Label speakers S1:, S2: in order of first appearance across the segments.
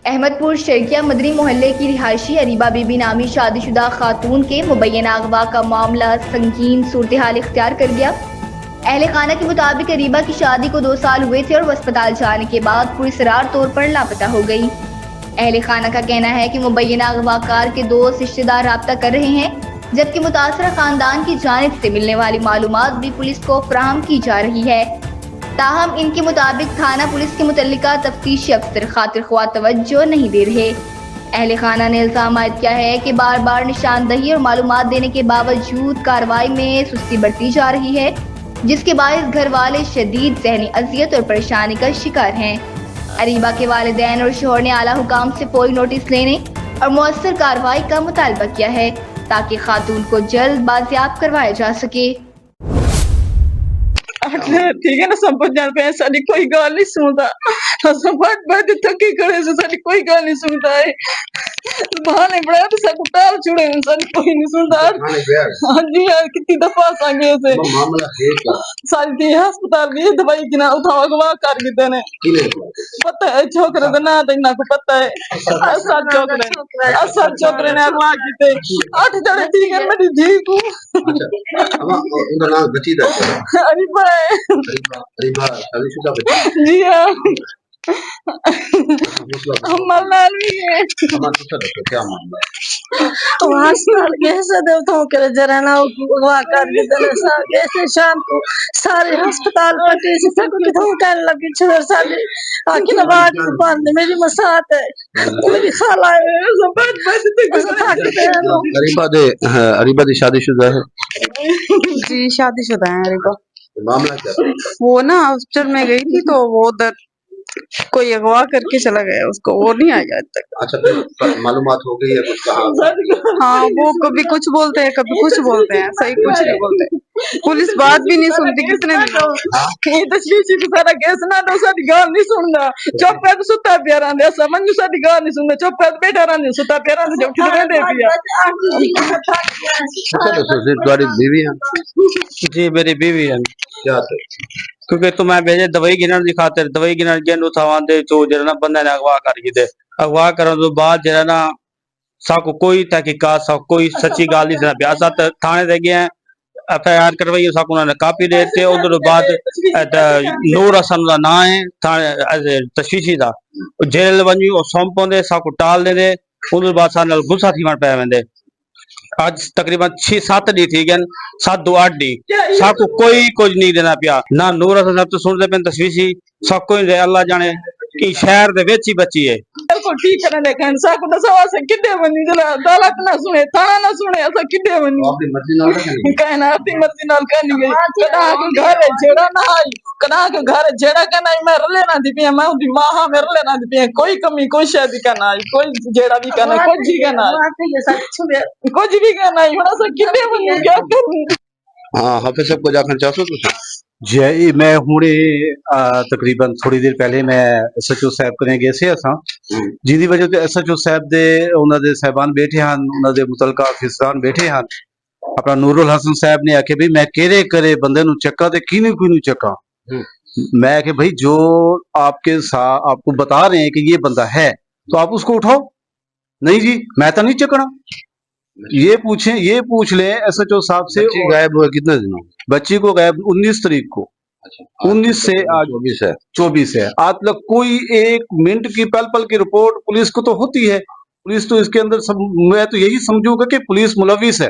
S1: अहमदपुर शर्किया मदनी मोहल्ले की रिहायशी अरीबा बीबी नामी शादीशुदा खातून के मुबैना अगवा का मामला संगीन सूरत हाल इख्तियार कर गया। अहले खाना के मुताबिक अरीबा की शादी को 2 साल हुए थे और वो अस्पताल जाने के बाद पुरस्रार तौर पर लापता हो गई। अहले खाना का कहना है कि मुबैना अगवाकार के 2 रिश्तेदार राब्ता कर रहे हैं, जबकि मुतासरा खानदान की जानिब से मिलने वाली मालूमात भी पुलिस को फराहम की जा रही है। ताहम इनके मुताबिक थाना पुलिस के मुतल्लिका तफ्तीशी अफसर खातिर ख्वाह तवज्जो नहीं दे रहे। अहले खाना ने इल्जाम आयद किया है कि बार बार निशानदही और मालूमात देने के बावजूद कार्रवाई में सुस्ती बरती जा रही है, जिसके बायस घर वाले शदीद ज़हनी अजियत और परेशानी का शिकार हैं। अरीबा के वालिदैन और शोहर ने आला हुकाम से फौरी नोटिस लेने और मुअस्सर कार्रवाई का मुतालबा किया है ताकि खातून को जल्द बाजियाब करवाया जा सके।
S2: ठीक है ना, समझ जान पे साडी कोई गल नहीं सुनता। असं बात थकी करे से साडी कोई गल नहीं सुनता है। बहाने बड़ा तो सब टाल छुड़े साडी कोई नहीं सुनता। हां जी यार, कितनी दफा संगे से मामला है क्या? साडी अस्पताल में दवाई की ना उठावा गवा कर देते ने। पता है छोकरे का ना तो ना को पता है। असल छोकरे ने अगवा कीते 8 जने ठीक है मेरी जी को। अच्छा उनका नाम बची था अरीबा अरीबा शादीशुदा बच्ची जी हाँ हमारे लाल भी है। क्या मामला वहाँ कैसे देवताओं के जरा ना अगवा कर कैसे शाम को सारे अस्पताल पट्टी से सबको कितना कहने लगी छोड़ साले आखिर बात बंद मेरी मसात है मेरी खाला है सब
S3: अरीबा दी शादीशुदा है
S2: जी शादीशुदा है अरीबा।
S3: मामला क्या था?
S2: वो ना हॉस्पिटल में गई थी तो वो उधर कोई अगवा करके चला गया, उसको वो नहीं आया आज तक।
S3: अच्छा फिर मालूमात हो गई है कुछ कहा?
S2: हाँ वो कभी कुछ बोलते हैं कभी कुछ बोलते हैं, सही कुछ नहीं बोलते। पुलिस बात भी नहीं सुनती कितने ये तशवीशी की सारा केस ना तो साडी गाल नहीं सुनदा। चुप कर सुता पिया रहंदे समझ साडी गाल नहीं सुनदा। चुप कर बैठा रहंदे सुता पिया रहंदे जो उठ रहंदे पिया।
S3: अच्छा तो तुम्हारी बीवी है?
S4: जी मेरी बीवी है।
S3: क्या थे?
S4: क्योंकि तुम्हें भेजे दवाई गिनन की खातिर दवाई गिनन गेन उठावान दे जो जरा ना बंदा ने अगवा कर दी दे अगवा करन तो बाद जरा ना साको कोई तहकीकात सा कोई सच्ची गाल नहीं पिया सा थाने दे गए एफआईआर करवाई साको उन्होंने कॉपी दे थे उधर बाद नूर हसन का ना है थाने तशवीशी दा जेल वनी और सौंपोंदे साको टाल दे उधर बाद सा नाल गुस्सा थी मन पे वेंदे। आज तकरीबन 6-7 डी थी गन 7-8 डी साको कोई कुछ नहीं देना पिया ना नूर हसन तो सुनते पे तशवीशी सब कोई अल्लाह जाने कि शहर दे विच ही बची है
S2: को ठीक करने कहन साको दसवा से किड्डे बनी जला दालत ना सुने थाना ना सुने ऐसा किड्डे बनी
S3: अपनी मर्जी नाल
S2: कहना अपनी मर्जी नाल कहनी गई कदा के घर जेड़ा ना आई कदा के घर जेड़ा कहना मैं रले ना दी पे मैं उदी मां हां मेरे लेना दी पे कोई कमी कोई शादी करना आई कोई जेड़ा भी कहना कुछ ही कहना कुछ भी कहना आई बड़ा सा किड्डे बनी क्या करनी।
S3: हां हाफिज साहब को जाकर चाहो तुम?
S5: जी मैं हुणे तकरीबन थोड़ी देर पहले मैं एसएचओ साहब कने गए थे असा जिंदी वजह ते एसएचओ साहब दे उन्हां दे साहबान बैठे हैं उन्हां दे मुतलका अफसरान बैठे हैं अपना नूरुल हसन साहब ने आखे भाई मैं केरे करे बंदे नु चक्का ते किनु चक्का मैं आखे भाई जो आपके साथ आपको बता रहे हैं कि ये बंदा है तो आप उसको उठाओ। नहीं जी मैं तो नहीं चकना ये पूछ ले एसएचओ साहब से।
S3: गायब हुआ कितने दिनों?
S5: बच्ची को गायब 19 तारीख को। अच्छा 19 से आज 24 है आज तक कोई 1 मिनट की पल पल की रिपोर्ट पुलिस को तो होती है। पुलिस तो इसके अंदर मैं तो यही समझूंगा कि पुलिस मुलविस है,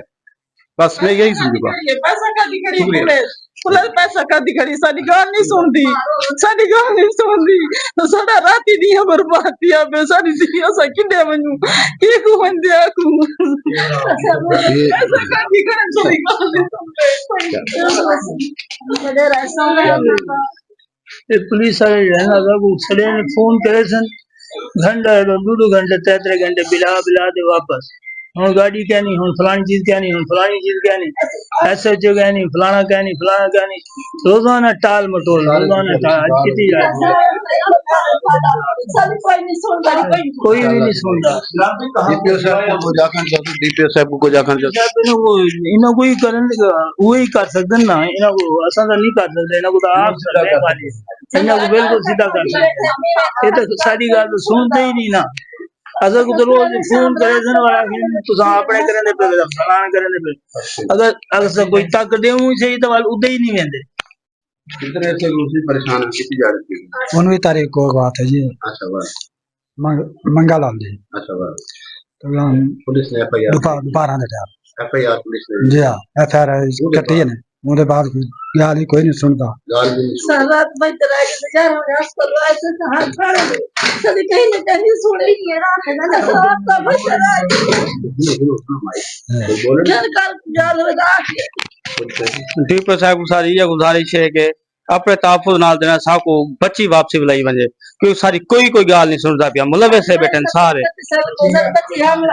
S5: बस मैं यही समझूंगा।
S2: पैसा का दिखड़ी पुलिस पैसा का दिखड़ी साडी गाल नहीं सुनदी तो साडा राती दी बर्बाद दिया बे साडी दिया सा किडे बनू की को बंदे को पैसा का दिखड़ी साडी गाल नहीं सुनदे।
S6: पुलिस वाले रहना था वो सड़े ने फोन करे सन घंटा 2 घंटे 3 घंटे बिला दे वापस हूँ गाड़ी क्या नहीं हूँ फलानी चीज क्या नहीं हूँ फलानी चीज क्या नहीं एसएचओ क्या नहीं फलाना क्या नहीं रोजाना टाल मटोल रोजाना टाल कितनी
S2: सारी कोई नहीं सुनता
S6: कोई भी नहीं सुनता।
S3: डीपीओ साहब को जाकर चाहते डीपीओ साहब को जाकर चाहते
S6: इन्हों को ही करन वो ही कर सकते ना, इन्हों को असा तो नहीं कर सकते, इन्हों को तो आप करने वाले, इन्हों को बिल्कुल सीधा कर सकते। ये तो सारी गल तो सुनते ही नहीं ना। अगर को तो रोज फोन करे सन वाला तो अपने करने पे फलाना करने पे, अगर कोई तक दे सही तो वाल उदे ही नहीं वेंदे।
S3: कितने से दूसरी परेशान है कितनी जा रही है
S7: 19 तारीख को बात है जी,
S3: अच्छा बात
S7: मंगालाल जी।
S3: अच्छा बात
S7: तो हम
S3: पुलिस ने एफआईआर
S7: दोपहर आने टाइम
S3: एफआईआर पुलिस ने
S7: जी हाँ एफआईआर कटी है ना, उसके बाद यार कोई नहीं सुनता।
S3: गाल भी नहीं
S2: सारा रात भाई तेरा के जा रहा है पर ऐसे कहां खड़े सभी कहीं न कहीं सुने ही है ना ना साथ का बचरा
S3: सुनी बोले
S2: घर का जाल लगा के
S4: डीपीओ साहब को सारी ये गुजारिश है कि अपने तहफुज नाल देना साको बच्ची वापसी बुलाई वजे, क्योंकि सारी कोई गाल नहीं सुनता पिया, मुलविस है बेटन सारे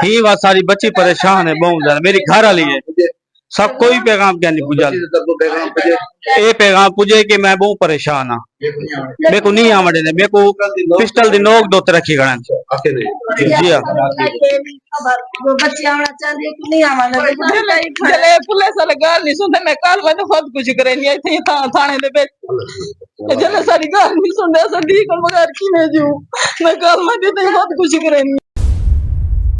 S4: ही बात सारी बच्ची परेशान है बहुत ज्यादा, मेरी घर वाली है सब कोई पैगाम क्या नहीं पूछा ये पैगाम पूछे कि मैं बहुत परेशान हाँ, मेरे को नहीं आवड़े ने मेरे को पिस्टल दी नोक दो रखी गणन जी हाँ
S2: वो बच्चे आना चाहिए कि नहीं आना चले पुलिस वाले गाल नहीं सुनते मैं कल मैं तो खुद कुछ करे नहीं थी थाने दे बेच चले सारी गाल नहीं सुनते सदी को मगर की मैं जू मैं कल मैं तो खुद कुछ करे नहीं।